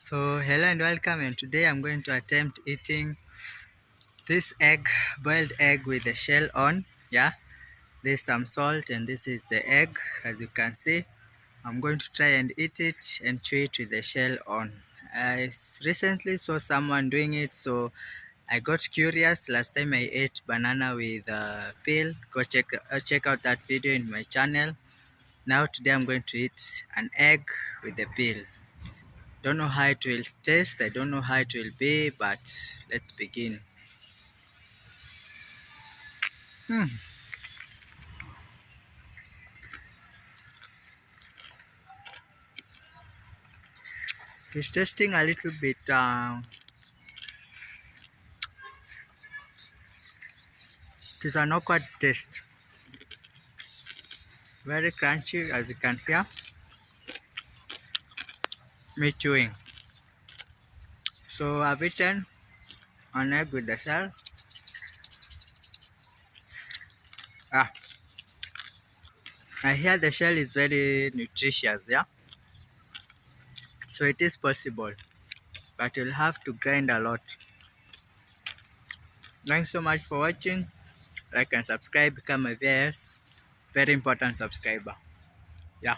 So hello and welcome, and today I'm going to attempt eating this boiled egg with the shell on. Yeah, there's some salt and this is the egg. As you can see, I'm going to try and eat it and chew it with the shell on. Recently saw someone doing it, so I got curious. Last time I ate banana with peel. Go check out that video in my channel. Now today I'm going to eat an egg with the peel. Don't know how it will taste, I don't know how it will be, but let's begin. Hmm. It's tasting a little bit, it is an awkward taste. Very crunchy, as you can hear me chewing. So I've eaten an egg with the shell. Ah, I hear the shell is very nutritious, yeah? So it is possible, but you'll have to grind a lot. Thanks so much for watching. Like and subscribe, become a very important subscriber. Yeah.